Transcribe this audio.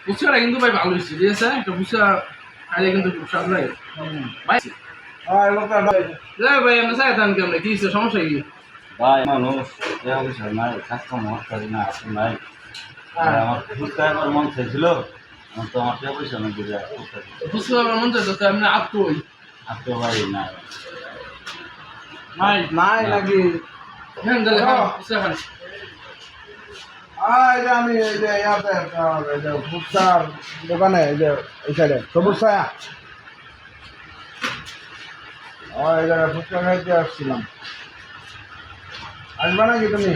ফুচকাটা কিন্তু ভাই ভালো হয়েছে ঠিক আছে একটা ফুচকা খাইলে কিন্তু খুব স্বাদ লাগে ভাই ভাই আমরা চাই তান কেমন কি সমস্যা কি ভাই মানুষ টাকা পয়সা নাই কাস্টমার করি না আসে নাই আমার ফুচকা একবার মন চাইছিল আমার তো আমার টাকা পয়সা নাই দিলে ফুচকা আমার মন চাইতো তো আপনি আত্মই আজকে ভাই নাই নাই নাই নাকি হ্যাঁ তাহলে ফুচকা খান এই যে আমি এই যে ইয়াতে এই যে ফুচকার দোকানে এই যে এই সাইডে সবুজ ছায়া এই জায়গায় ফুচকা খাইতে আসছিলাম আসবে নাকি তুমি